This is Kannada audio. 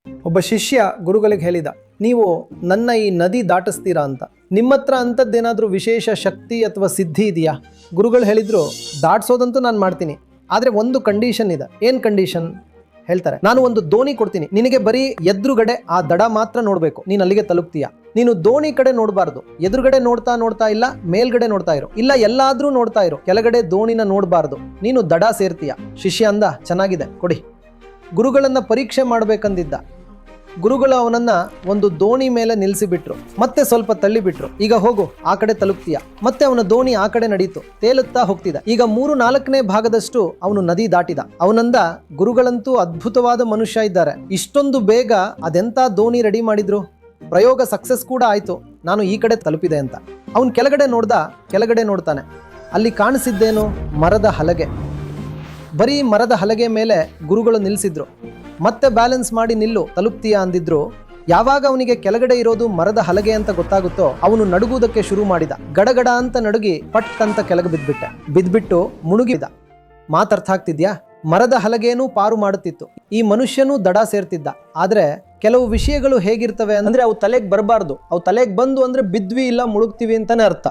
ಒಬ್ಬ ಶಿಷ್ಯ ಗುರುಗಳಿಗೆ ಹೇಳಿದ, ನೀವು ನನ್ನ ಈ ನದಿ ದಾಟಿಸ್ತೀರಾ ಅಂತ. ನಿಮ್ಮ ಹತ್ರ ಅಂಥದ್ದೇನಾದರೂ ವಿಶೇಷ ಶಕ್ತಿ ಅಥವಾ ಸಿದ್ಧಿ ಇದೆಯಾ? ಗುರುಗಳು ಹೇಳಿದ್ರು, ದಾಟಿಸೋದಂತೂ ನಾನು ಮಾಡ್ತೀನಿ, ಆದರೆ ಒಂದು ಕಂಡೀಷನ್ ಇದೆ. ಏನು ಕಂಡೀಷನ್ ಹೇಳ್ತಾರೆ, ನಾನು ಒಂದು ದೋಣಿ ಕೊಡ್ತೀನಿ, ನಿನಗೆ ಬರೀ ಎದುರುಗಡೆ ಆ ದಡ ಮಾತ್ರ ನೋಡಬೇಕು, ನೀನು ಅಲ್ಲಿಗೆ ತಲುಪ್ತೀಯ. ನೀನು ದೋಣಿ ಕಡೆ ನೋಡಬಾರ್ದು, ಎದುರುಗಡೆ ನೋಡ್ತಾ ಇಲ್ಲ, ಮೇಲ್ಗಡೆ ನೋಡ್ತಾ ಇರು, ಇಲ್ಲ ಎಲ್ಲಾದ್ರೂ ನೋಡ್ತಾ ಇರು, ಕೆಳಗಡೆ ದೋಣಿನ ನೋಡಬಾರ್ದು, ನೀನು ದಡ ಸೇರ್ತೀಯ. ಶಿಷ್ಯ ಅಂದ, ಚೆನ್ನಾಗಿದೆ ಕೊಡಿ. ಗುರುಗಳನ್ನ ಪರೀಕ್ಷೆ ಮಾಡಬೇಕಂದಿದ್ದ. ಗುರುಗಳು ಅವನನ್ನ ಒಂದು ದೋಣಿ ಮೇಲೆ ನಿಲ್ಲಿಸಿಬಿಟ್ರು, ಮತ್ತೆ ಸ್ವಲ್ಪ ತಳ್ಳಿಬಿಟ್ರು. ಈಗ ಹೋಗು, ಆ ಕಡೆ ತಲುಪ್ತೀಯ. ಮತ್ತೆ ಅವನ ದೋಣಿ ಆ ಕಡೆ ನಡೀತು, ತೇಲುತ್ತಾ ಹೋಗ್ತಿದ್ದ. ಈಗ 3/4 ಭಾಗದಷ್ಟು ಅವನು ನದಿ ದಾಟಿದ. ಅವನಂದ, ಗುರುಗಳಂತೂ ಅದ್ಭುತವಾದ ಮನುಷ್ಯ ಇದ್ದಾರೆ, ಇಷ್ಟೊಂದು ಬೇಗ ಅದೆಂತ ದೋಣಿ ರೆಡಿ ಮಾಡಿದ್ರು, ಪ್ರಯೋಗ ಸಕ್ಸಸ್ ಕೂಡ ಆಯ್ತು, ನಾನು ಈ ಕಡೆ ತಲುಪಿದೆ ಅಂತ. ಅವನು ಕೆಳಗಡೆ ನೋಡ್ದ, ಕೆಳಗಡೆ ನೋಡ್ತಾನೆ, ಅಲ್ಲಿ ಕಾಣಿಸಿದ್ದೇನು, ಮರದ ಹಲಗೆ. ಬರೀ ಮರದ ಹಲಗೆ ಮೇಲೆ ಗುರುಗಳು ನಿಲ್ಲಿಸಿದ್ರು. ಮತ್ತೆ ಬ್ಯಾಲೆನ್ಸ್ ಮಾಡಿ ನಿಲ್ಲು, ತಲುಪ್ತೀಯಾ ಅಂದಿದ್ರು. ಯಾವಾಗ ಅವನಿಗೆ ಕೆಳಗಡೆ ಇರೋದು ಮರದ ಹಲಗೆ ಅಂತ ಗೊತ್ತಾಗುತ್ತೋ ಅವನು ನಡುಗುವುದಕ್ಕೆ ಶುರು ಮಾಡಿದ. ಗಡಗಡ ಅಂತ ನಡುಗಿ ಪಟ್ ಅಂತ ಕೆಳಗೆ ಬಿದ್ಬಿಟ್ಟು ಮುಳುಗಿದ. ಮಾತರ್ಥ ಆಗ್ತಿದ್ಯಾ? ಮರದ ಹಲಗೇನೂ ಪಾರು ಮಾಡುತ್ತಿತ್ತು, ಈ ಮನುಷ್ಯನೂ ದಡ ಸೇರ್ತಿದ್ದ. ಆದ್ರೆ ಕೆಲವು ವಿಷಯಗಳು ಹೇಗಿರ್ತವೆ ಅಂದ್ರೆ ಅವು ತಲೆಗೆ ಬರಬಾರ್ದು. ಅವು ತಲೆಗೆ ಬಂದು ಅಂದ್ರೆ ಬಿದ್ವಿ ಇಲ್ಲ ಮುಳುಗ್ತೀವಿ ಅಂತಾನೆ ಅರ್ಥ.